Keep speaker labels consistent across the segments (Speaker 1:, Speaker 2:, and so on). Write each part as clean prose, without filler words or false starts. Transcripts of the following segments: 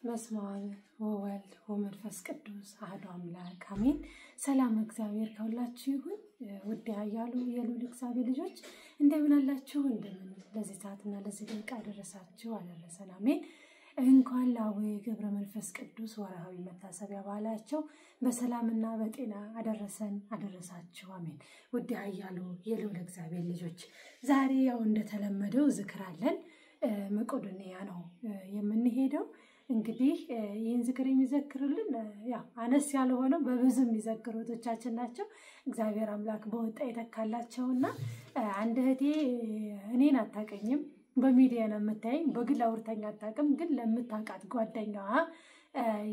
Speaker 1: በስመ አብ ወወልድ ወመንፈስ ቅዱስ አሐዱ አምላክ አሜን። ሰላም እግዚአብሔር ከሁላችሁ ይሁን። ውድ ያያሉ የሉል እግዚአብሔር ልጆች እንደምን አላችሁ? እንደምን ለዚህ ሰዓትና ለዚህ ደቂቃ አደረሳችሁ አደረሰን አሜን። እንኳን ለአቡነ ገብረ መንፈስ ቅዱስ ወርሃዊ መታሰቢያ በዓላቸው በሰላምና በጤና አደረሰን አደረሳችሁ አሜን። ውድ ያያሉ የሉል እግዚአብሔር ልጆች ዛሬ ያው እንደተለመደው ዝክር አለን። መቄዶንያ ነው የምንሄደው። እንግዲህ ይህን ዝክር የሚዘክሩልን ያው አነስ ያለ ሆነው በብዙ የሚዘክሩቶቻችን ናቸው። እግዚአብሔር አምላክ በወጣ የተካላቸውና አንድ እህቴ እኔን አታቀኝም በሚዲያ ነው የምታየኝ በግል አውርተኛ አታቀም ግን ለምታቃት ጓደኛዋ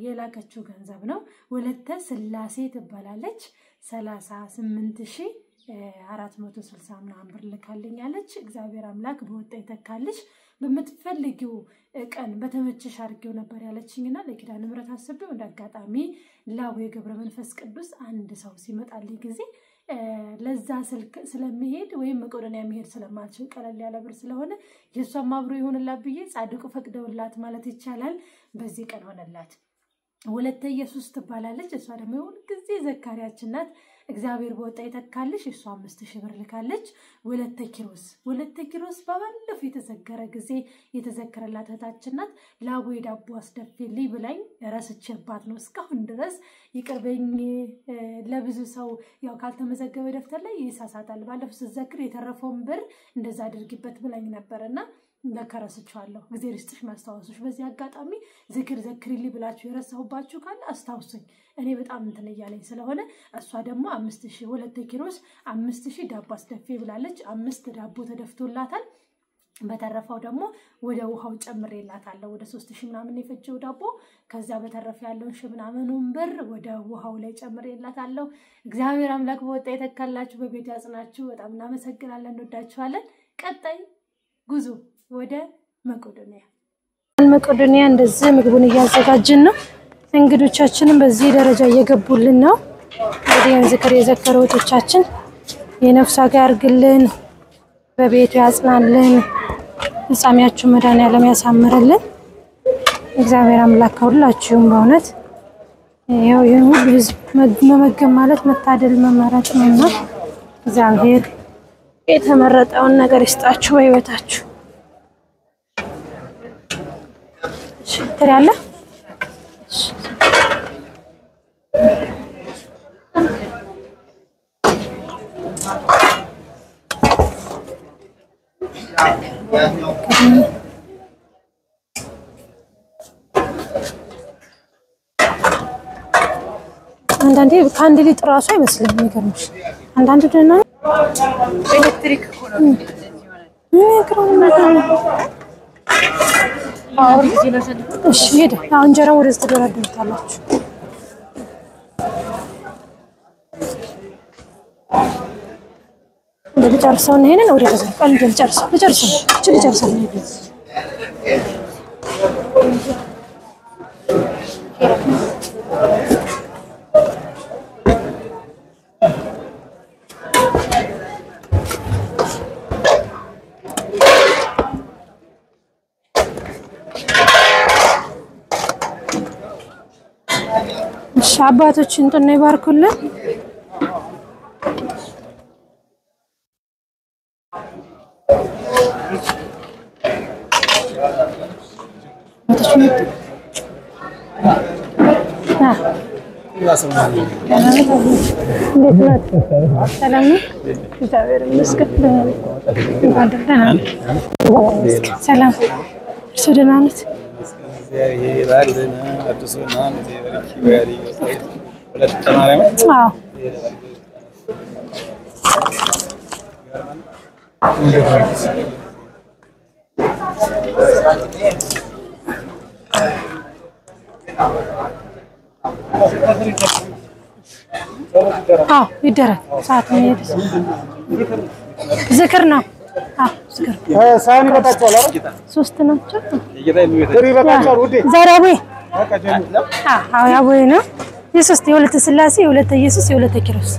Speaker 1: የላከችው ገንዘብ ነው። ወለተ ስላሴ ትባላለች 38460 ምናምን ብር ልካልኛለች። እግዚአብሔር አምላክ በወጣ የተካልሽ በመትፈልጊው ቀን በተመቸሽ አድርጌው ነበር ያለችኝና ለኪዳነ ምሕረት አስቤው እንዳጋጣሚ ለአቡነ ገብረ መንፈስ ቅዱስ አንድ ሰው ሲመጣልኝ ጊዜ ለዛ ስልክ ስለሚሄድ ወይም መቄዶንያ መሄድ ስለማልችል ቀለል ያለ ብር ስለሆነ የሷም አብሮ ይሆንላት ብዬ ጻድቁ ፈቅደውላት ማለት ይቻላል በዚህ ቀን ሆነላት። ወለተ ኢየሱስ ትባላለች። እሷ ደግሞ ሁሉ ጊዜ ዘካሪያችን ናት። እግዚአብሔር በወጣ የተካልሽ እሷ 5000 ብር ልካለች። ወለተ ኪሮስ ባባለፈ የተዘከረ ጊዜ የተዘከረላት እህታችን ናት። ለአቡነ ዳቦ አስደፍልኝ ብላኝ ረስቼባት ነው እስካሁን ድረስ ይቅርበኝ። ለብዙ ሰው ያው ካልተመዘገበ ደፍተር ላይ ይሳሳታል። ባለፈው ሲዘክር የተረፈውን ብር እንደዛ አድርጊበት ብላኝ ነበርና ለከረስቻለሁ። እግዚአብሔር ይስጥሽ ማስተዋወስሽ። በዚህ አጋጣሚ ዝክር ዘክሪልኝ ብላችሁ የረሳሁባችሁ ካለ አስታውሱኝ። እኔ በጣም እንትን እያለኝ ስለሆነ እሷ ደግሞ 5000 ወለተ ኪሮስ 5000 ዳቦ አስደፌ ብላለች። 5 ዳቦ ተደፍቶላታል። በተረፈው ደግሞ ወደ ውሃው ጨምሬላታለሁ። ወደ 3000 ምናምን የፈጀው ዳቦ ከዛ በተረፈ ያለውን ምናምኑን ብር ወደ ውሃው ላይ ጨምሬላታለሁ። እግዚአብሔር አምላክ በወጣ የተካላችሁ በቤት ያጽናችሁ። በጣም እናመሰግናለን እንወዳችኋለን። ቀጣይ ጉዞ ወደ መቄዶንያ እንደዚህ ምግቡን እያዘጋጀን ነው። እንግዶቻችንን በዚህ ደረጃ እየገቡልን ነው። እንግዲህ ዝክር የዘከሩቶቻችን የነፍስ ዋጋ ያርግልን በቤቱ ያጽናልን ፍጻሜያችሁ መድኃኔዓለም ያሳምርልን። እግዚአብሔር አምላክ ሁላችሁም በእውነት ያው የሁሉ ህዝብ መመገብ ማለት መታደል መመረጥ ነውና እግዚአብሔር የተመረጠውን ነገር ይስጣችሁ በህይወታችሁ። ትራለ አንዳንዴ ካንዲ ሊጥራሱ አይመስልም ይገርምሽ። አንዳንዴ ደና ኤሌክትሪክ ሆኖ አሁን ጊዜ ነው ሰደው እሺ ሄደ እንጀራ ወደዚህ ተደረደሩታላችሁ። ለጨርሰው ነው ይሄንን ወደ ከዛ ቀን ልጨርሰው አባቶችን እንጥና ይባርኩልን። ሰላም ነው። እግዚአብሔር ይመስገን። ሰላም ሱዳናት ይደረግ ሰዓት ነው ዝክር ነው። ዝክር ሳይን በታቻለ ሶስት ናቸው ዘራዊ ያቦይ ነው የሶስት የወለተ ስላሴ የወለተ ኢየሱስ የወለተ ኪሮስ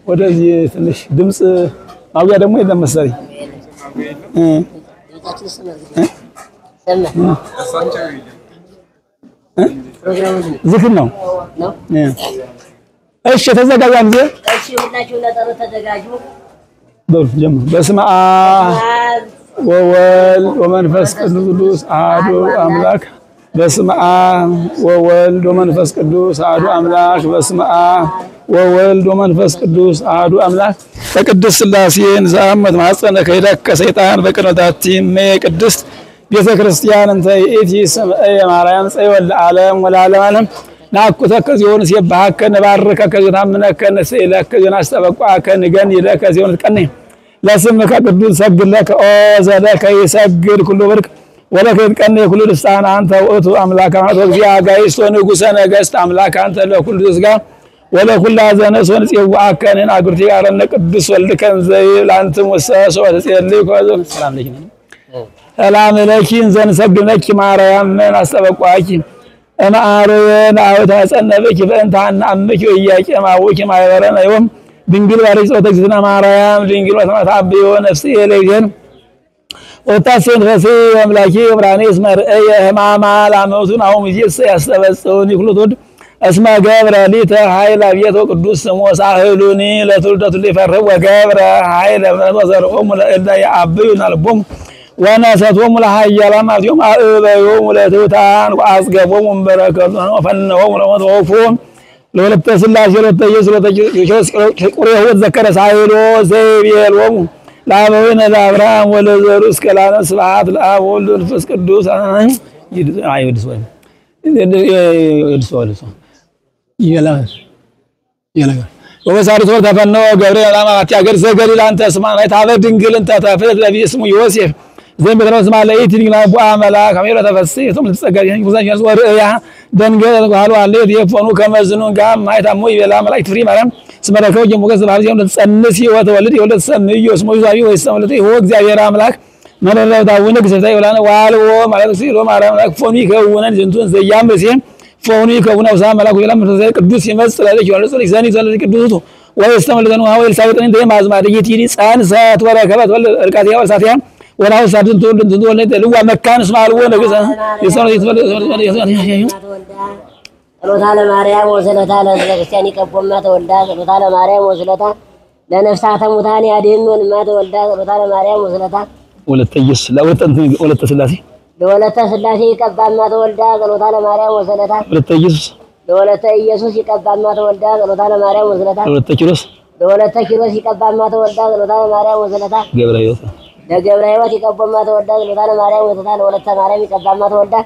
Speaker 2: ወደዚህ ትንሽ ድምጽ ማውያ ደግሞ የለም መሰለኝ ዝክር ነው እሺ ተዘጋጁ አንዴ እሺ ሁላችሁ ለጠሩ ተዘጋጁ ጀምሩ በስመ አብ ወወልድ ወመንፈስ ቅዱስ አሐዱ አምላክ በስመ አብ ወወልድ ወመንፈስ ቅዱስ አሐዱ አምላክ በስመ አብ ወወልድ ወመንፈስ ቅዱስ አሐዱ አምላክ በቅድስት ሥላሴን ዘአመት ማኅፀነ ከይደከ ሰይጣን በቅንታቲ ቅድስት ቤተ ክርስቲያን እንተ ይእቲ ስምዐ ማርያም ጽዮን ለዓለም ወለዓለመ ዓለም ናኩተ ከዚዮን ሲባርከ ነባርከ ከዝናምነከ ነስእለከ ዝናስተበቋ ከንገን ይለከ ዚዮን ተቀነ ለስምከ ቅዱስ ሰግድ ለከ ኦ ዘለከ ይሰግድ ኩሉ ብርቅ ወለከ ይቀነ ኩሉ ልሳን አንተ ውእቱ አምላከ ማለት ወግዚአ ጋይስቶ ንጉሠ ነገሥት አምላክ አንተ ለኩሉ ስጋ ወለኩሉ ዘነሶን ጽዋከንን አግርቲ ያረነ ቅዱስ ወልድ ከንዘይል አንተም ወሰሶ ተጽልይ ኮዘም ሰላም ለኪ ሰላም ለኪን ዘንሰግድ ለኪ ማርያም ምን አስተበቋኪ እማአረና አውታ ጸነበኪ በእንታና አምኪ ወያቂ ማውኪ ማይበረና ይወም ድንግል ባሪጾ ተግዝና ማርያም ድንግል ወተማታብዮ ነፍሴ ለይገን ወታሰን ፈሴ አምላኪ ብራኔስ መርአየ ህማማ ላመቱን አሁን ይስ ያስተበጽውን ይክሉት እስመ ገብረ ሊተ ኃይለ አብየቶ ቅዱስ ስሙ ሳህሉኒ ለትውልደቱ ሊፈርህ ወገብረ ኃይለ ወዘርኦም ለእዳ ያአብዩና ልቦም ወነሰቶም ለሃያላን ማርዮም አበዮም ለትውታን ወአስገቦም በረከቱን ወፈነዎም ለወፎም ለወለተ ሥላሴ ለወለተ ኢየሱስ ለወለተ ቁሬሁ ዘከረ ሳይሎ ዘይቤልዎም ለአበዊነ ለአብርሃም ወለዘሩ እስከ ለዓለም ስብሐት ለአብ ወወልድ ወመንፈስ ቅዱስ አይወድስ ወይ ይወድስ ይላል ወበሳሪት ተፈነው ገብርኤል አማት ያገር ዘገሊላ አንተ ስማና ታበ ድንግል እንተ ተፈለት ለቢ ስሙ ዮሴፍ ዘምበትራስ ማለይት ድንግል አቡአ መላክ አሜራ ተፈስይቱም ልትጸጋኝ ጉዛኝ ወርያ ደንገል ቃሉ አለ የፎኑ ከመዝኑን ጋር ማይታሙ ይበላ መላእክት ፍሪ ማርያም ስመረከው ጀሞገስ ባርዚያም ለጸንሲ ወተወልድ የወለድ ሰምዮ ስሙ ይዛቢ ወይሰምለተ ይሆ እግዚአብሔር አምላክ መረራው ታውነ ግዘታ ይወላነ ዋልዎ ማለት ሲሎ ማርያም አምላክ ፎኒ ከውነን ዝንቱን ዘያም በሲም ፎኒ ከውነው ዛ መላኩ ይላም ቅዱስ ይመስል አለች ወለጽ ዘኒ ዘለ ቅዱስቱ ወይስተምለተኑ ሀወል ሳይጠን እንደ ማዝማድ ይቲሪ ጻንሳት ወረከበት ወለ እርቃት ያወሳቲያ ወራው ሳድን ተወልደ ለዋ መካን ስማልወ ነገሰ የሰው
Speaker 3: ጸሎታ ለማርያም ወሰለታ ለክርስቲያን ይቀቦማ ተወልዳ ጸሎታ ለማርያም ወሰለታ ለነፍሳተ ሙታን ያድኅኑን ማ ተወልዳ ጸሎታ ለማርያም ወሰለታ
Speaker 2: ወለተ ኢየሱስ ወለተ ሥላሴ
Speaker 3: ለወለተ ሥላሴ ይቀባማ ተወልዳ ጸሎታ ለማርያም ወሰለታ
Speaker 2: ወለተ ኢየሱስ
Speaker 3: ለወለተ ኢየሱስ ይቀባማ ተወልዳ ጸሎታ ለማርያም ወሰለታ
Speaker 2: ወለተ ኪሮስ
Speaker 3: ይቀባማ ተወልዳ ጸሎታ ለማርያም ወሰለታ
Speaker 2: ገብረ ሕይወት
Speaker 3: ለገብረ ሕይወት ይቀቦማ ተወልዳ ጸሎታ ለማርያም ወሰለታ ለወለተ ማርያም ይቀባማ ተወልዳ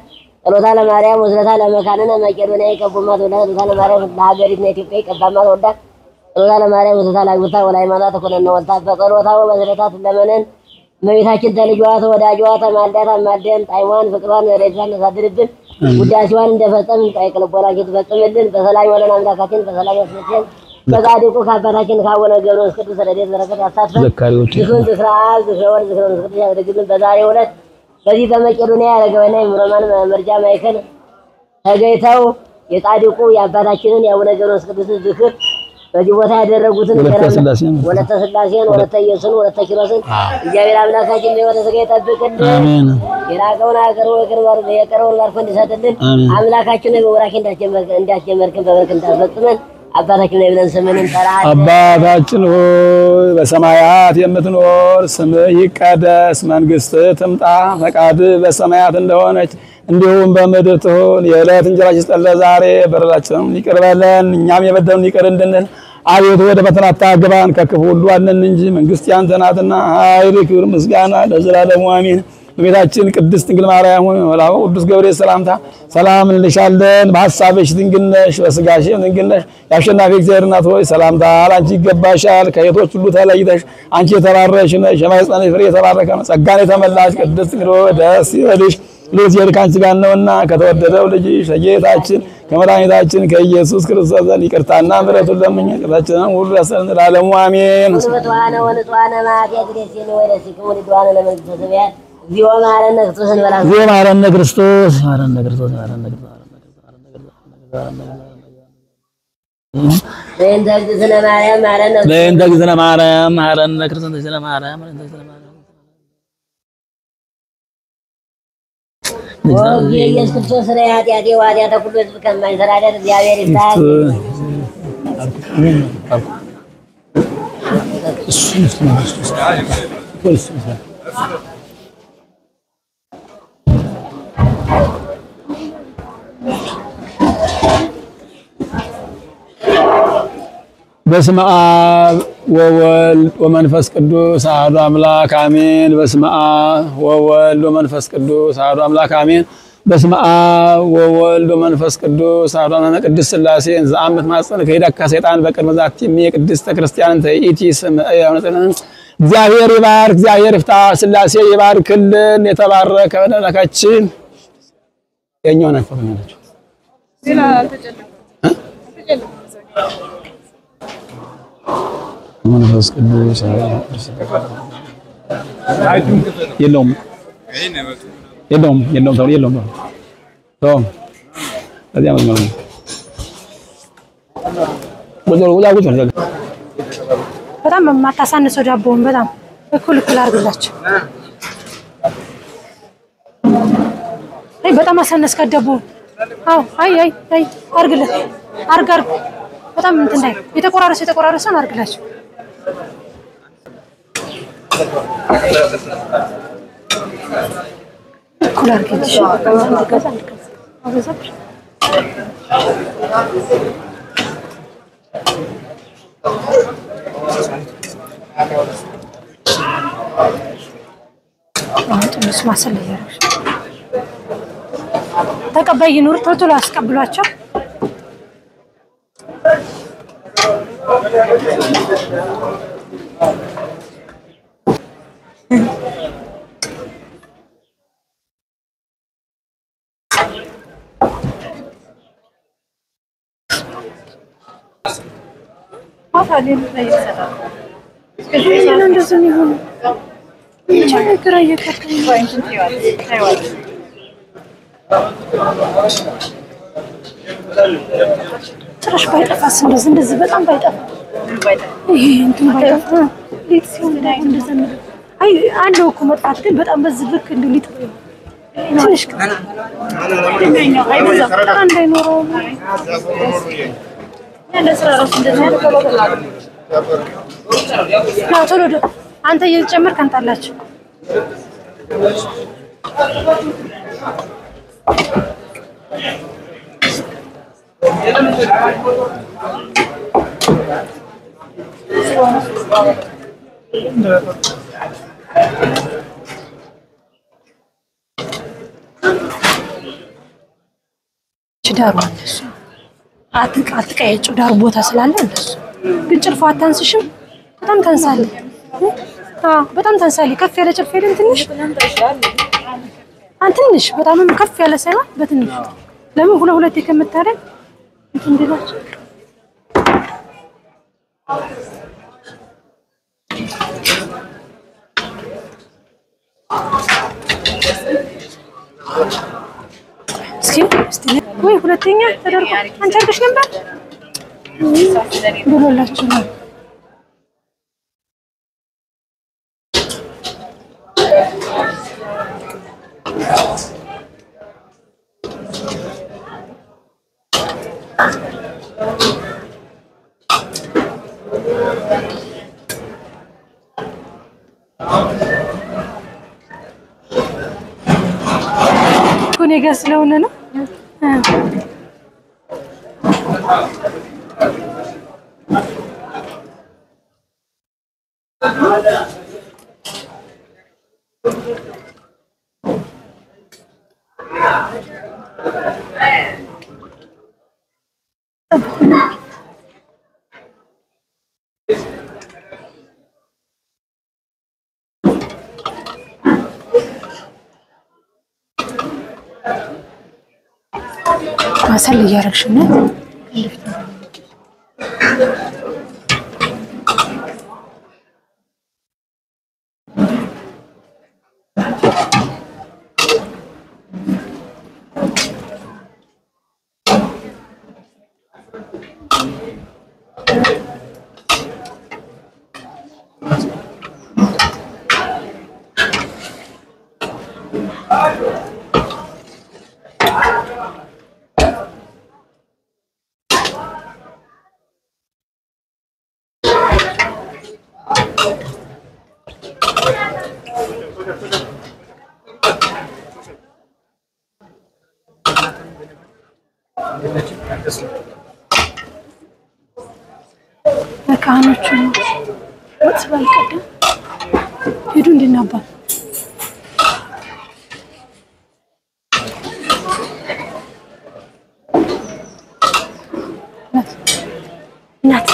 Speaker 3: ጸሎታ ለማርያም ወሰለታ ለመካነነ መቄዶንያ ይቀቦማ ተወልዳ ጸሎታ ለማርያም ለሀገሪቱና ኢትዮጵያ ይቀባማ ተወልዳ ጸሎታ ለማርያም ወሰለታ ለአግብታ ወላይማታ ተኮነነ ወልታ በጸሎታው በስለታ ለመነን እመቤታችን ተልጇ ተወዳጇ ተማልዳት አማልደን ጣይዋን ፍቅሯን ረድኤቷን ተሳድርብን ውዳሴዋን እንደፈጸምን ጣይቅ ልቦናችን ትፈጽምልን በሰላም ወለና አምላካችን በሰላም ያስነሳን በጻድቁ ከአባታችን ካወነ ገብረ ቅዱስ ረድኤት በረከት ያሳትፈን ዝክሩን ዝክረ አብ ዝክረ ወልድ ዝክረ መንፈስ ቅዱስ ያድርግልን። በዛሬው ዕለት በዚህ በመቄዶንያ ያረገወና የምሮማን መርጃ ማዕከል ተገኝተው የጻድቁ የአባታችንን የአቡነ ገብረ ቅዱስ ዝክር በዚህ ቦታ ያደረጉትን ወለተ ሥላሴን ወለተ ኢየሱስን ወለተ ኪሮስን እግዚአብሔር አምላካችን ለወተ ስጋ ይጠብቅልን። አሜን። የራቀውን አገር ወቅርበር የቀረውን ባርኮ እንዲሰጥልን አምላካችን በወራኪ እንዳስጀመርከን በበረከት እንዳስፈጽመን አባታችን ብለን ስምን እንጠራለን። አባታችን ሆይ በሰማያት የምትኖር ስምህ ይቀደስ፣ መንግስትህ ትምጣ፣ ፈቃድህ በሰማያት እንደሆነች እንዲሁም በምድር ትሁን። የዕለት እንጀራችንን ስጠን ዛሬ፣ በደላችንን ይቅር በለን እኛም የበደሉንን ይቅር እንድንል፣ አቤቱ ወደ ፈተና አታግባን ከክፉ ሁሉ አድነን እንጂ መንግስት ያንተ ናትና ኃይል፣ ክብር፣ ምስጋና ለዘላለሙ አሜን።
Speaker 2: በቤታችን ቅድስት ድንግል ማርያም ሆይ ወላው ቅዱስ ገብርኤል ሰላምታ ሰላም እንልሻለን። በሐሳብሽ ድንግል ነሽ፣ በሥጋሽም ድንግል ነሽ። የአሸናፊ እግዚአብሔር እናት ሆይ ሰላምታ ላንቺ ይገባሻል። ከሴቶች ሁሉ ተለይተሽ አንቺ የተባረክሽ ነሽ፣ የማኅፀንሽ ፍሬ የተባረከ ነው። ጸጋን የተመላሽ ቅድስት ድንግል ሆይ ደስ ይበልሽ፣ እግዚአብሔር ካንቺ ጋር ነውና ከተወደደው ልጅሽ ከጌታችን ከመድኃኒታችን ከኢየሱስ ክርስቶስ ዘንድ ይቅርታና ምሕረቱን ለምኝ ኃጢአታችንን ሁሉ ያስተሰርይልን ለዓለሙ አሜን።
Speaker 3: ወንበቷነ ወንጧነ ማቲያት ደሴነ ወይረሲከሙ ልድዋነ ለመንግሥተ ሰማያት እግዚኦ መሐረነ ክርስቶስ እንበላ
Speaker 2: እግዚኦ መሐረነ ክርስቶስ መሐረነ ክርስቶስ መሐረነ
Speaker 3: በእንተ እግዝእትነ ማርያም መሐረነ
Speaker 2: በእንተ እግዝእትነ ማርያም መሐረነ ክርስቶስ እግዝእትነ ማርያም
Speaker 3: ኢየሱስ ክርስቶስ ስለ ኃጢአቴ ወኃጢአተ ኩሉ ሕዝብ ከማይሠራ ኃጢአት እግዚአብሔር ይፍታ።
Speaker 2: በስመ አብ ወወልድ ወመንፈስ ቅዱስ አሐዱ አምላክ አሜን። በስመ አብ ወወልድ ወመንፈስ ቅዱስ አሐዱ አምላክ አሜን። በስመ አብ ወወልድ ወመንፈስ ቅዱስ አሐዱ አምላክ ቅድስት ሥላሴ ዘአምት ማጸን ከሄዳካ ሰይጣን በቅድመ ዛቲ የቅድስት ክርስቲያን ተኢቲ ስም እግዚአብሔር ይባርክ፣ እግዚአብሔር ይፍታ፣ ሥላሴ ይባርክልን። የተባረከ በደረካችን የኛው ናፈቀናችሁ ሌላ አልተጨለለም መንፈስ ቅዱስ የለውም እዚያ ማለት ነው።
Speaker 1: በጣም የማታሳንሰው ዳቦውን በጣም እኩል አድርግላችሁ። አይ በጣም አሳነስካት ዳቦውን። አዎ አይ አድርግለት አርግ በጣም እንትን ላይ የተቆራረሰውን አድርግላችሁ። እኩል አድርግልሽ ትንሽ ማሰል ያደርግሽ ተቀባይ ይኑር። ቶሎ አስቀብሏቸው። ትራሽ ባይጠፋስ እንደዚህ በጣም ባይጠፋ ይሄ እንትን ባይጠፋ ሊጥ ሲሆን እንደዚህ ነው። አይ አለው እኮ መጥፋት ግን በጣም በዚህ ልክ እንደ ሊጥ ትንሽ እንደኛው አይበዛ እንዳይኖረው ያለ ስራ ራሱ እንደዚህ ነው። ቶሎ አንተ እየጨመርክ አንጣላችሁ። ዳሩ አንተሽ አትቀየጩ። ዳሩ ቦታ ስላለ እንደሱ ግን ጭልፋው አታንስሽም። በጣም ታንሳለህ። በጣም ታንሳለህ። ከፍ ያለ ጭልፋ አይደል? ትንሽ በጣምም ከፍ ያለ ሳይሆን በትንሽ ለምን ሁለት ከምታደርግ እንዴላችሁ እስኪ ወይ ሁለተኛ ተደርጎ አንቺ አድርገሽ ነበር ብሎላችሁ ነው። ኮኔ ጋር ስለሆነ ነው። ማሰል እያረግሽ ነው መካኖቹ ወጥ ባልቀደ ሄዱ እንድናባ ናት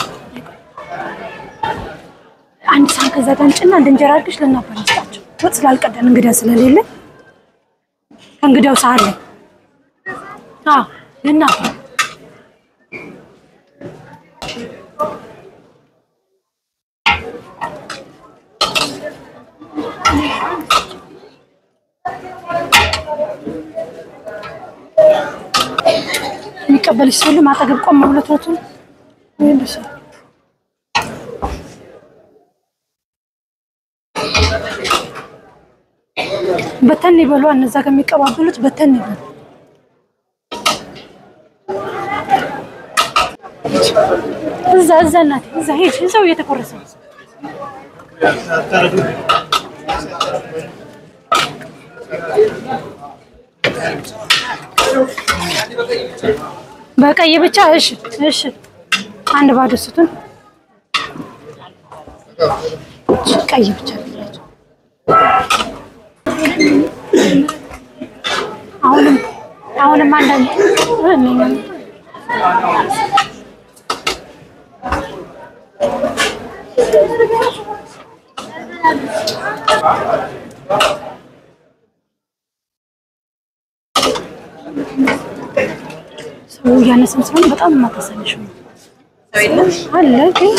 Speaker 1: አንድ ሳን ከዛ ጋንጭና እንጀራ አድርግሽ ለናባ እንስጣቸው ወጥ ስላልቀደን እንግዳ ስለሌለ እንግዳው ሳለ ለናባ የሚቀበልሽ ሰው ለማጠገብ ቆም ብለቶቱ ወይንስ በተን ይበሉ እነዛ ከሚቀባበሉት በተን ይበሉ እዛ እናቴ እዛ ሄጅ ሰው እየተቆረሰ በቀይ ብቻ እሺ አንድ ባዶ ስጡን ቀይ ብቻ ብላችሁ አሁንም አንዳንድ ሰው ያነሰም ስለሆነ በጣም ማተሰነሽ ነው አለ ግን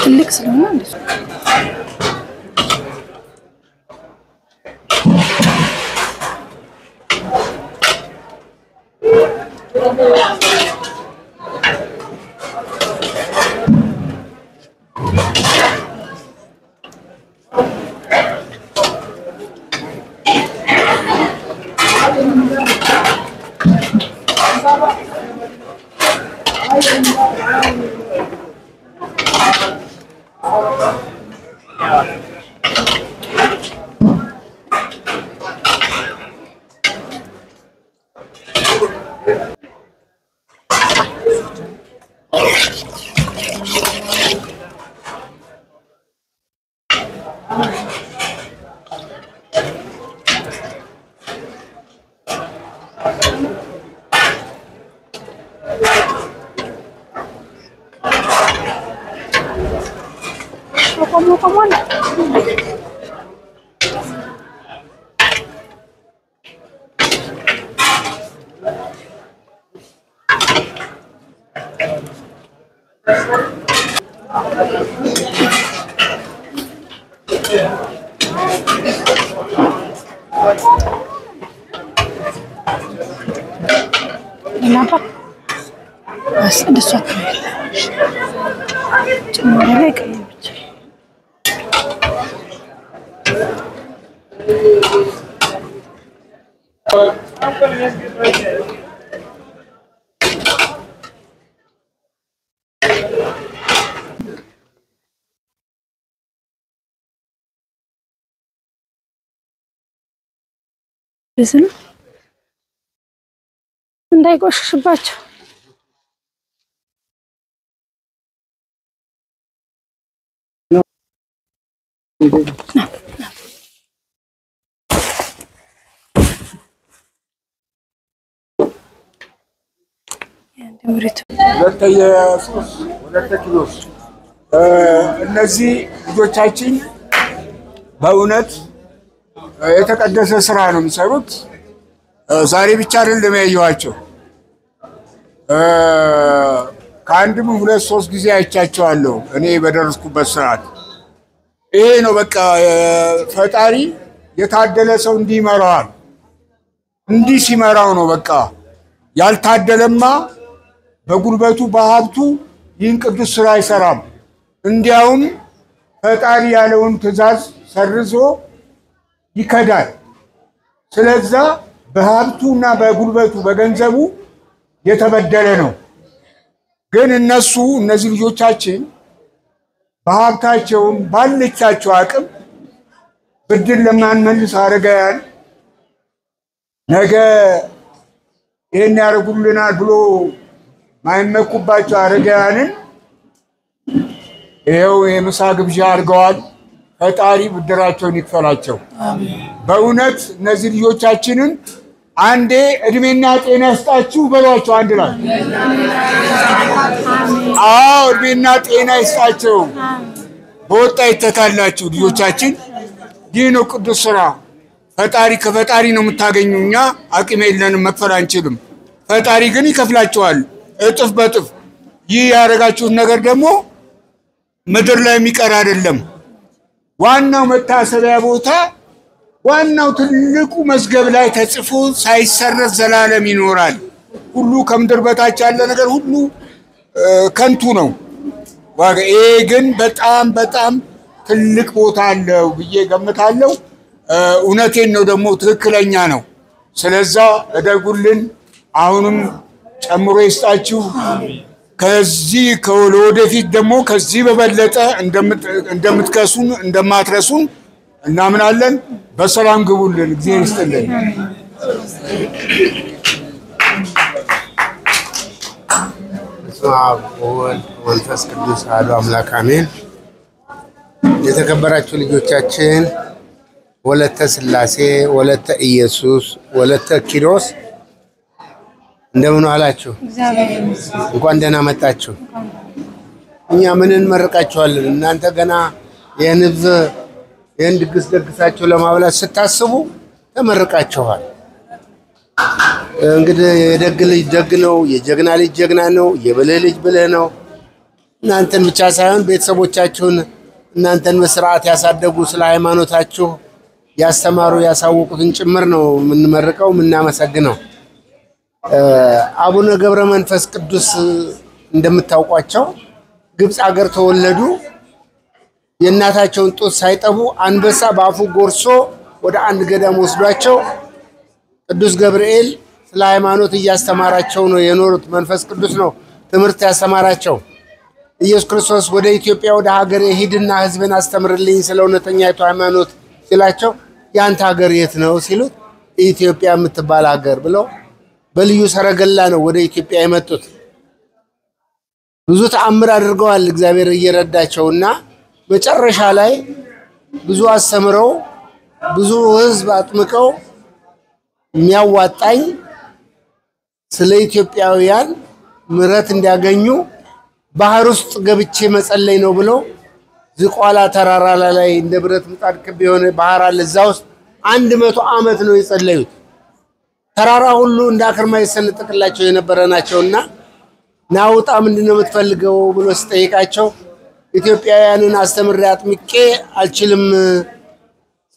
Speaker 1: ትልቅ ስለሆነ እንደሱ ¿Cómo anda? Kenapa? Mas ada sesuatu. Cuma kayak gitu. Listen. እንዳይቆሽሽባቸው
Speaker 4: እነዚህ ልጆቻችን በእውነት የተቀደሰ ስራ ነው የሚሰሩት። ዛሬ ብቻ አይደለም ያየኋቸው፣ ከአንድም ሁለት ሶስት ጊዜ አይቻቸዋለሁ እኔ በደረስኩበት ሰዓት። ይሄ ነው በቃ ፈጣሪ የታደለ ሰው እንዲመራዋል። እንዲህ ሲመራው ነው በቃ። ያልታደለማ በጉልበቱ በሀብቱ ይህን ቅዱስ ስራ አይሰራም። እንዲያውም ፈጣሪ ያለውን ትእዛዝ ሰርዞ ይከዳል። ስለዛ በሀብቱና በጉልበቱ በገንዘቡ የተበደለ ነው። ግን እነዚህ ልጆቻችን በሀብታቸውም ባለቻቸው አቅም ብድር ለማንመልስ አረጋያን ነገ ይሄን ያደርጉልናል ብሎ ማይመኩባቸው አረጋያንን ይሄው የምሳ ግብዣ አድርገዋል። ፈጣሪ ብድራቸውን ይክፈላቸው። በእውነት እነዚህ ልጆቻችንን አንዴ እድሜና ጤና ይስጣችሁ በሏቸው። አንድ ላይ አዎ፣ እድሜና ጤና ይስጣቸው። በወጣ ይተካላችሁ ልጆቻችን። ይህ ነው ቅዱስ ስራ። ፈጣሪ ከፈጣሪ ነው የምታገኙ። እኛ አቅም የለንም፣ መክፈል አንችልም። ፈጣሪ ግን ይከፍላቸዋል እጥፍ በጥፍ። ይህ ያደረጋችሁት ነገር ደግሞ ምድር ላይ የሚቀር አይደለም። ዋናው መታሰቢያ ቦታ ዋናው ትልቁ መዝገብ ላይ ተጽፎ ሳይሰረዝ ዘላለም ይኖራል። ሁሉ ከምድር በታች ያለ ነገር ሁሉ ከንቱ ነው። ይሄ ግን በጣም በጣም ትልቅ ቦታ አለው ብዬ ገምታለሁ። እውነቴን ነው፣ ደግሞ ትክክለኛ ነው። ስለዛ እደጉልን። አሁንም ጨምሮ ይስጣችሁ። ከዚህ ከወደፊት ደግሞ ከዚህ በበለጠ እንደምትከሱን እንደማትረሱን እናምናለን። በሰላም ግቡልን። እግዚአብሔር ይስጥልን።
Speaker 5: መንፈስ ቅዱስ አሐዱ አምላክ አሜን። የተከበራችሁ ልጆቻችን ወለተ ሥላሴ፣ ወለተ ኢየሱስ፣ ወለተ ኪሮስ እንደምን አላችሁ? እንኳን ደህና መጣችሁ። እኛ ምን እንመርቃችኋለን? እናንተ ገና ይህን ድግስ ደግሳችሁ ለማብላት ስታስቡ ተመርቃችኋል። እንግዲህ የደግ ልጅ ደግ ነው፣ የጀግና ልጅ ጀግና ነው፣ የብልህ ልጅ ብልህ ነው። እናንተን ብቻ ሳይሆን ቤተሰቦቻችሁን እናንተን በስርዓት ያሳደጉ ስለ ሃይማኖታችሁ ያስተማሩ ያሳወቁትን ጭምር ነው የምንመርቀው የምናመሰግነው። አቡነ ገብረ መንፈስ ቅዱስ እንደምታውቋቸው ግብጽ ሀገር ተወለዱ። የእናታቸውን ጡት ሳይጠቡ አንበሳ በአፉ ጎርሶ ወደ አንድ ገዳም ወስዷቸው ቅዱስ ገብርኤል ስለ ሃይማኖት እያስተማራቸው ነው የኖሩት። መንፈስ ቅዱስ ነው ትምህርት ያስተማራቸው። ኢየሱስ ክርስቶስ ወደ ኢትዮጵያ ወደ ሀገር ሄድና ህዝብን አስተምርልኝ ስለ እውነተኛይቱ ሃይማኖት ሲላቸው ያንተ ሀገር የት ነው ሲሉት ኢትዮጵያ የምትባል ሀገር ብለው በልዩ ሰረገላ ነው ወደ ኢትዮጵያ የመጡት። ብዙ ተአምር አድርገዋል እግዚአብሔር እየረዳቸውና መጨረሻ ላይ ብዙ አስተምረው ብዙ ህዝብ አጥምቀው የሚያዋጣኝ ስለ ኢትዮጵያውያን ምሕረት እንዲያገኙ ባህር ውስጥ ገብቼ መጸለይ ነው ብለው ዝቋላ ተራራ ላይ እንደ ብረት ምጣድ ክብ የሆነ ባህር አለ። እዛ ውስጥ 100 ዓመት ነው የጸለዩት። ተራራ ሁሉ እንዳከርማ ይሰነጥቅላቸው የነበረ ናቸውና ናውጣ ምንድነው የምትፈልገው ብሎ ሲጠይቃቸው ኢትዮጵያውያንን አስተምሬ አጥምቄ አልችልም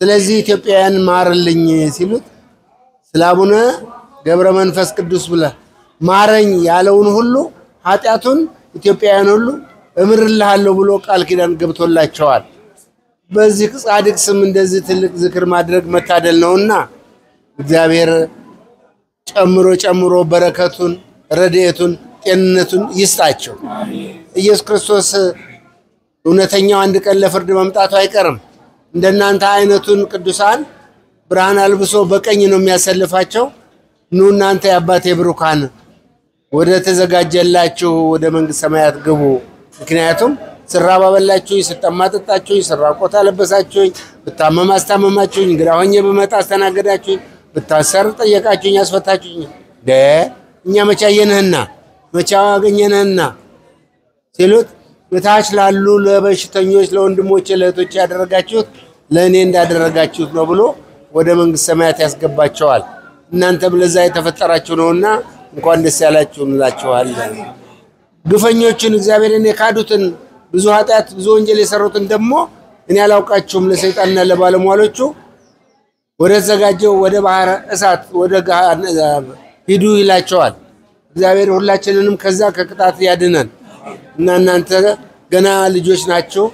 Speaker 5: ስለዚህ ኢትዮጵያውያን ማርልኝ ሲሉት ስለ አቡነ ገብረ መንፈስ ቅዱስ ብለ ማረኝ ያለውን ሁሉ ኃጢያቱን ኢትዮጵያውያን ሁሉ እምርልሃለሁ ብሎ ቃል ኪዳን ገብቶላቸዋል። በዚህ ጻድቅ ስም እንደዚህ ትልቅ ዝክር ማድረግ መታደል ነውና እግዚአብሔር ጨምሮ በረከቱን ረድኤቱን ጤንነቱን ይስጣቸው። ኢየሱስ ክርስቶስ እውነተኛው አንድ ቀን ለፍርድ መምጣቱ አይቀርም። እንደናንተ አይነቱን ቅዱሳን ብርሃን አልብሶ በቀኝ ነው የሚያሰልፋቸው። ኑ እናንተ የአባቴ ብሩካን ወደ ተዘጋጀላችሁ ወደ መንግስት ሰማያት ግቡ። ምክንያቱም ስራባ በላችሁኝ፣ ስጠማ ጠጣችሁኝ፣ ስራቆት አለበሳችሁኝ፣ ብታመም አስታመማችሁኝ፣ እንግዳ ሆኜ ብመጣ አስተናገዳችሁኝ፣ ብታሰር ጠየቃችሁኝ፣ አስፈታችሁኝ። እኛ መቼ አየንህና መቼ አገኘንህና ሲሉት በታች ላሉ ለበሽተኞች ለወንድሞቼ ለእህቶቼ ያደረጋችሁት ለእኔ እንዳደረጋችሁት ነው ብሎ ወደ መንግስት ሰማያት ያስገባቸዋል። እናንተም ለዛ የተፈጠራችሁ ነውና እንኳን ደስ ያላችሁ እንላችኋለን። ግፈኞችን እግዚአብሔርን የካዱትን ብዙ ኃጢአት ብዙ ወንጀል የሰሩትን ደግሞ እኔ አላውቃችሁም ለሰይጣንና ለባለሟሎቹ ወደ ተዘጋጀው ወደ ባህረ እሳት ወደ ገሃነም ሂዱ ይላቸዋል። እግዚአብሔር ሁላችንንም ከዛ ከቅጣት ያድነን እና እናንተ ገና ልጆች ናችሁ።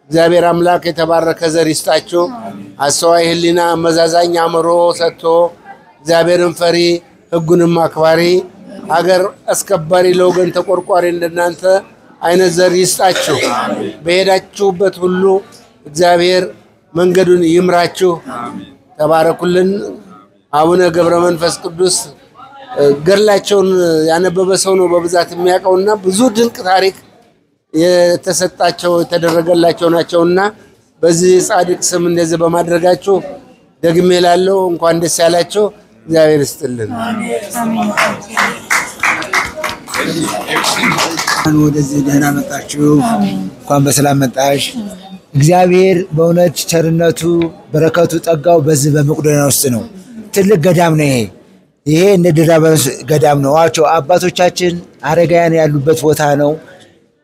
Speaker 5: እግዚአብሔር አምላክ የተባረከ ዘር ይስጣችሁ። አስተዋይ ሕሊና መዛዛኝ አእምሮ ሰጥቶ እግዚአብሔርን ፈሪ ሕጉንም አክባሪ ሀገር አስከባሪ ለወገን ተቆርቋሪ እንደናንተ አይነት ዘር ይስጣችሁ። በሄዳችሁበት ሁሉ እግዚአብሔር መንገዱን ይምራችሁ። ተባረኩልን። አቡነ ገብረ መንፈስ ቅዱስ ገድላቸውን ያነበበ ሰው ነው በብዛት የሚያውቀውና ብዙ ድንቅ ታሪክ የተሰጣቸው የተደረገላቸው ናቸውና በዚህ ጻድቅ ስም እንደዚህ በማድረጋችሁ ደግሜ እላለሁ እንኳን ደስ ያላችሁ። እግዚአብሔር ይስጥልን።
Speaker 6: ወደዚህ ደህና መጣችሁ። እንኳን በሰላም መጣሽ። እግዚአብሔር በእውነት ቸርነቱ በረከቱ ጠጋው በዚህ በመቄዶንያ ውስጥ ነው። ትልቅ ገዳም ነው ይሄ እንደ ድራበስ ገዳም ነው። አቸው አባቶቻችን አረጋያን ያሉበት ቦታ ነው።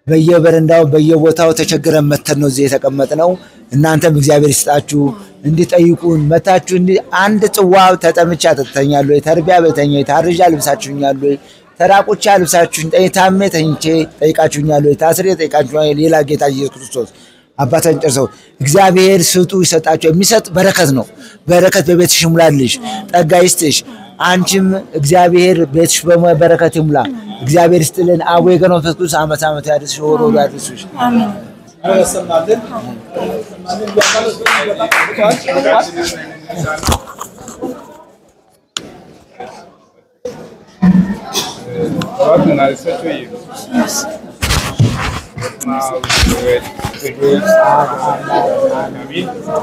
Speaker 6: በየበረንዳው በየቦታው ተቸግረን መተን ነው እዚህ የተቀመጥነው። እናንተም እግዚአብሔር ይስጣችሁ እንዲጠይቁን መታችሁ አንድ ጽዋ ተጠምቻ ተተኛለሁ ተርቢያ በተኛ ታርጃ ልብሳችሁኛል ተራቁቻ ልብሳችሁን ጠይታሜ ተኝቼ ጠይቃችሁኛል ታስሬ ጠይቃችሁኛል። ሌላ ጌታ ኢየሱስ ክርስቶስ አባታችን ጨርሰው እግዚአብሔር ስጡ ይሰጣችሁ የሚሰጥ በረከት ነው። በረከት በቤትሽ ይሙላልሽ ጠጋ ይስጥሽ። አንቺም እግዚአብሔር ቤትሽ በበረከት ይሙላ። እግዚአብሔር ይስጥልን። አቡነ ገብረ መንፈስ ቅዱስ ዓመት ዓመት ያድርስሽ ወሮ ያድርስሽ። አሜን። አሰማልን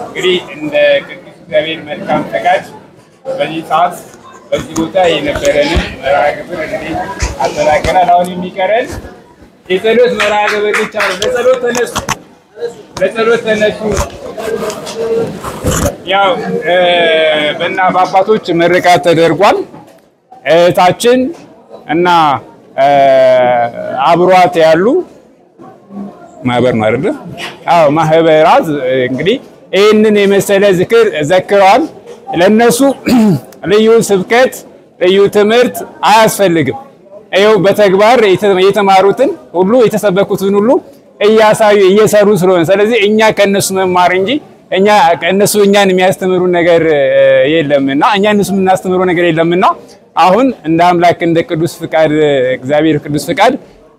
Speaker 7: እንግዲህ እንደ ቅዱስ እግዚአብሔር መልካም ፈቃድ በዚህ ሰዓት በዚህ ቦታ የነበረንን መርሃ ግብር እንግዲህ አጠናቀናል። አሁን የሚቀረን የጸሎት መርሃ ግብር ብቻ ነው። ለጸሎት ተነሱ። ያው በአባቶች ምርቃት ተደርጓል። እህታችን እና አብሯት ያሉ ማህበር ነው አይደል? አዎ ማህበራት እንግዲህ ይሄንን የመሰለ ዝክር ዘክረዋል። ለነሱ ልዩ ስብከት ልዩ ትምህርት አያስፈልግም። ይኸው በተግባር የተማሩትን ሁሉ የተሰበኩትን ሁሉ እያሳዩ እየሰሩ ስለሆነ ስለዚህ እኛ ከነሱ መማር እንጂ እኛ ከነሱ እኛን የሚያስተምሩ ነገር የለምና እኛ እነሱ የምናስተምሩ ነገር የለምና አሁን እንደ አምላክ እንደ ቅዱስ ፍቃድ እግዚአብሔር ቅዱስ ፍቃድ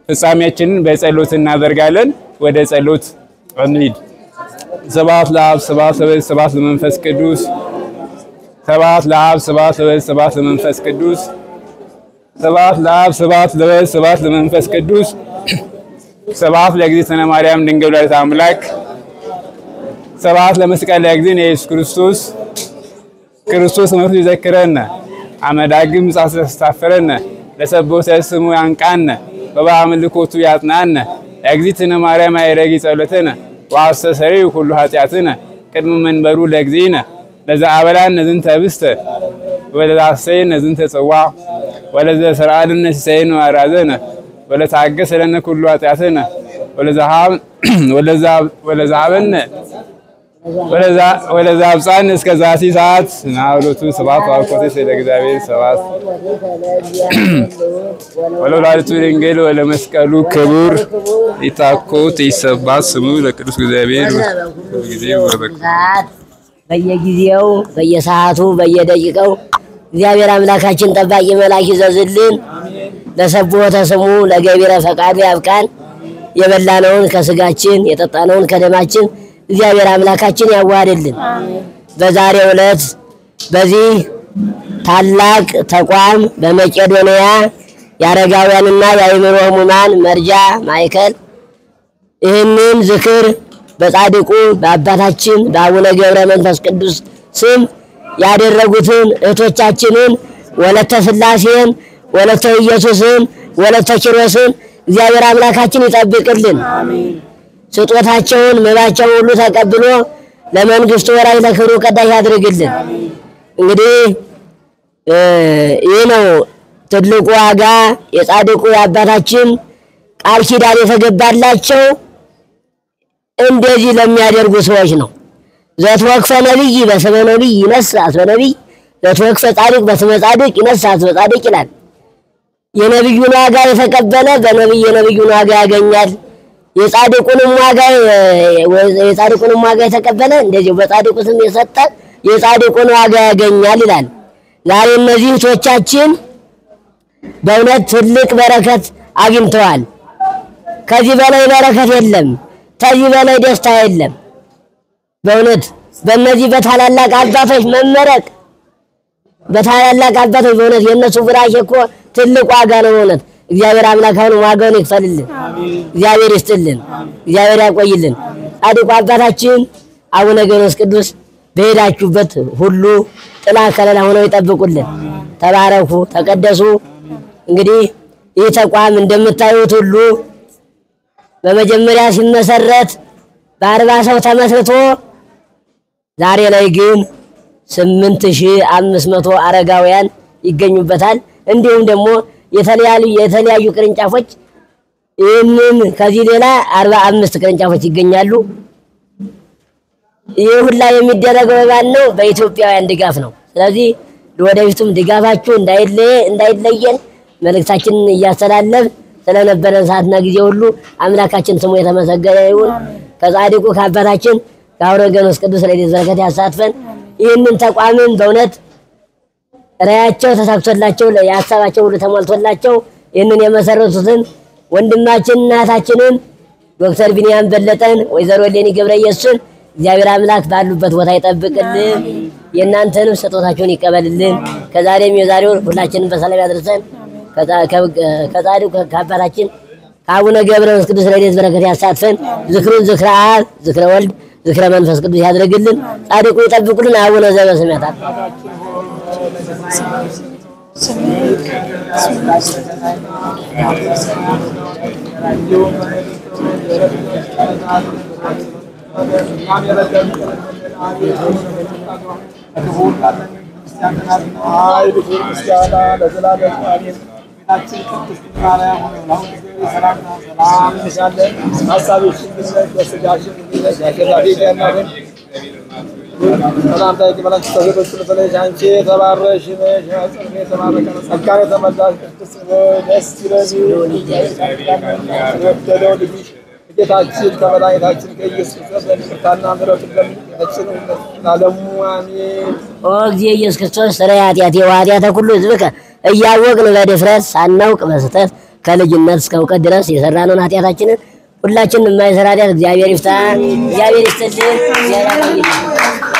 Speaker 7: ፍጻሜያችንን በጸሎት እናደርጋለን። ወደ ጸሎት እንሂድ። ስብሐት ለአብ ስብሐት ለወልድ ስብሐት ለመንፈስ ቅዱስ ስብሐት ለአብ ስብሐት ለወልድ ስብሐት ለመንፈስ ቅዱስ ስብሐት ለአብ ስብሐት ለወልድ ስብሐት ለመንፈስ ቅዱስ ስብሐት ለእግዝእትነ ማርያም ድንግል ወላዲተ አምላክ ስብሐት ለመስቀል ለእግዚእነ ኢየሱስ ክርስቶስ ክርስቶስ መርቱ ይዘክረነ አመዳግም ጻስተስተፈረነ ለሰቦተ ስሙ ያንቃነ በባምልኮቱ ያጥናነ ለእግዝእትነ ማርያም አይረጊ ጸሎተነ ወአስተሰሪ ሁሉ ኃጢአትነ ቅድመ መንበሩ ለእግዚእነ ለዛ አበላን ዝንተ ብስተ ወለዛ ሰይነ ዝንተ ጽዋ ወለዛ ሰርዓልን ሲሰይነ አራዘነ ወለታገሰ ለነ ኩሉ ኃጢአትነ ወለዛ አብፃን እስከ ዛቲ ሰዓት ናውሎቱ ሰባት ዋልኮቴ ለእግዚአብሔር ሰባት ወለወላዲቱ ድንግል ወለመስቀሉ ክቡር ይታኮት ይሰባት ስሙ ለቅዱስ እግዚአብሔር ጊዜው
Speaker 3: በየጊዜው በየሰዓቱ በየደቂቃው እግዚአብሔር አምላካችን ጠባቂ መልአክ ይዘዝልን። ለሰብሖተ ስሙ ለገቢረ ፈቃዱ ያብቃን። የበላነውን ከስጋችን የጠጣነውን ከደማችን እግዚአብሔር አምላካችን ያዋህድልን። በዛሬው ዕለት በዚህ ታላቅ ተቋም በመቄዶንያ የአረጋውያንና የአእምሮ ሕሙማን መርጃ ማዕከል ይህንን ዝክር በጻድቁ በአባታችን በአቡነ ገብረ መንፈስ ቅዱስ ስም ያደረጉትን እህቶቻችንን ወለተ ሥላሴን፣ ወለተ ኢየሱስን፣ ወለተ ኪሮስን እግዚአብሔር አምላካችን ይጠብቅልን። ስጦታቸውን መባቸውን ሁሉ ተቀብሎ ለመንግስቱ ወራሽ ለክብሩ ቀዳሽ ያድርግልን። እንግዲህ ይህ ነው ትልቁ ዋጋ የጻድቁ የአባታችን ቃል ኪዳን የተገባላቸው እንደዚህ ለሚያደርጉ ሰዎች ነው። ዘትወክፈ ነቢይ በስመ ነቢይ ይነሣ እስመ ነቢይ ዘትወክፈ ጻድቅ በስመ ጻድቅ ይነሣ እስመ ጻድቅ ይላል። የነቢዩን ዋጋ የተቀበለ በነቢይ የነቢዩን ዋጋ ያገኛል። የጻድቁንም ዋጋ የተቀበለ እንደዚህ በጻድቁ ስም የሰጠ የጻድቁን ዋጋ ያገኛል ይላል። ዛሬ እነዚህ እህቶቻችን በእውነት ትልቅ በረከት አግኝተዋል። ከዚህ በላይ በረከት የለም። ከዚህ በላይ ደስታ የለም። በእውነት በእነዚህ በታላላቅ አባቶች መመረቅ በታላላቅ አባቶች በእውነት የእነሱ ብራሽ እኮ ትልቅ ዋጋ ነው። በእውነት እግዚአብሔር አምላካችን ዋጋውን ይክፈልልን። እግዚአብሔር ይስጥልን። እግዚአብሔር ያቆይልን። ጻድቁ አባታችን አቡነ ገብረ ቅዱስ በሄዳችሁበት ሁሉ ጥላ ከለላ ሆነው ይጠብቁልን። ተባረኩ፣ ተቀደሱ። እንግዲህ ይህ ተቋም እንደምታዩት ሁሉ በመጀመሪያ ሲመሰረት በ40 ሰው ተመስርቶ ዛሬ ላይ ግን 8500 አረጋውያን ይገኙበታል። እንዲሁም ደግሞ የተለያዩ ቅርንጫፎች ይህንን ከዚህ ሌላ 45 ቅርንጫፎች ይገኛሉ። ይህ ሁላ የሚደረገው በማን ነው? በኢትዮጵያውያን ድጋፍ ነው። ስለዚህ ወደፊቱም ድጋፋችሁ እንዳይለየን መልእክታችንን እያስተላለፍ ስለነበረን ሰዓትና ጊዜ ሁሉ አምላካችን ስሙ የተመሰገነ ይሁን። ከጻድቁ ከአባታችን ከአቡነ ገብረ ቅዱስ ረድኤት በረከት ያሳትፈን። ይህንን ተቋምን በእውነት ራያቸው ተሳክቶላቸው ያሳባቸው ሁሉ ተሟልቶላቸው ይህንን የመሰረቱትን ወንድማችን እናታችንን ዶክተር ቢንያም በለጠን ወይዘሮ ሌኒ ገብረየሱስን እግዚአብሔር አምላክ ባሉበት ቦታ ይጠብቅልን። የእናንተንም ስጦታችሁን ይቀበልልን። ከዛሬም የዛሬው ሁላችንም በሰላም ያድርሰን። ከጻድቁ ከአባታችን ከአቡነ ገብረ ቅዱስ ረድኤት በረከት ያሳትፈን። ዝክሩን ዝክረ አብ ዝክረ ወልድ ዝክረ መንፈስ ቅዱስ ያድርግልን። ጻድቁ ይጠብቁልን። አቡነ ዘበሰማያት
Speaker 2: ሰላምታ ይቀበላችሁ ተዘበቹ ለተለይ አንቺ ተባረሽ ነሽ አጽርኔ ተባረከ ጸጋን ተመላሽ ቅድስት ደስ ይበልሽ ልጅሽ ጌታችን ከመድኃኒታችን ከኢየሱስ ክርስቶስ በምሕረቱና ምሕረቱ ለምንችን ለዓለሙ አሜን።
Speaker 3: ኦ እግዚእ ኢየሱስ ክርስቶስ ሠራየ ኃጢአት ወኃጢአተ ኩሉ ሕዝብከ እያወቅን በድፍረት ሳናውቅ በስህተት ከልጅነት እስከ እውቀት ድረስ የሰራነውን ኃጢአታችንን ሁላችንም የማይሰራ ኃጢአት እግዚአብሔር ይፍታ። እግዚአብሔር ይስጥልን። እግዚአብሔር